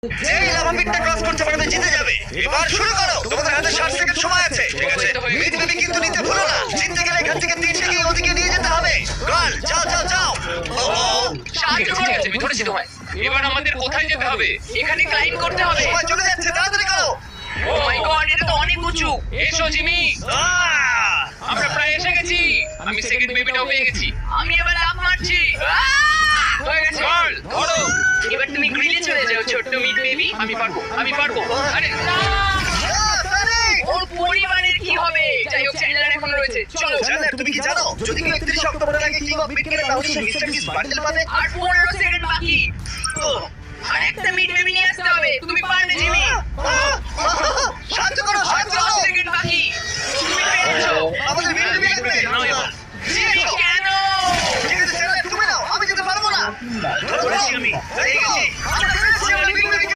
যেই lava পিটটা cross করতে পারবে জিতে যাবে। এবার শুরু করো, তোমাদের হাতে 60 সেকেন্ড সময় আছে। ঠিক আছে, মিড বেবি কিন্তু নিতে ভুলো না। জিততে গেলে এখান থেকে 3 সেকেন্ড ওদিকে নিয়ে যেতে হবে। গার্ল, যাও যাও যাও। সাহায্য করো, আমি ধরেছি তোমায়। এবার আমাদের কোথায় যেতে হবে? এখানে ক্লাইম্ব করতে হবে। সময় চলে যাচ্ছে, তাড়াতাড়ি করো। ও মাই গড, এটা তো অনেক উঁচু। এসো জিমি, আমরা প্রায় এসে গেছি। আমি সেকেন্ড বেবিটাও পেয়ে গেছি। আমি এবার লাফ মারছি। হয়ে গেছে। গার্ল, ধরো। এবার তুমি গ্রিলে চলে যাও, ছোট্ট মিড বেবি। আমি পারবো, আমি পারবো। আরে না, ওর পরিবারের কি হবে? যাই হোক, চ্যান্ডলার এখন রয়েছে। চলো। চ্যান্ডলার, তুমি কি জানো যদি কেউ 31 অক্টোবরের আগে কিং অফ মিড কেনে তাহলে সে মিস্টার বিস্ট বান্ডেল পাবে? আর 15 সেকেন্ড বাকি। আর একটা মিড বেবি নিয়ে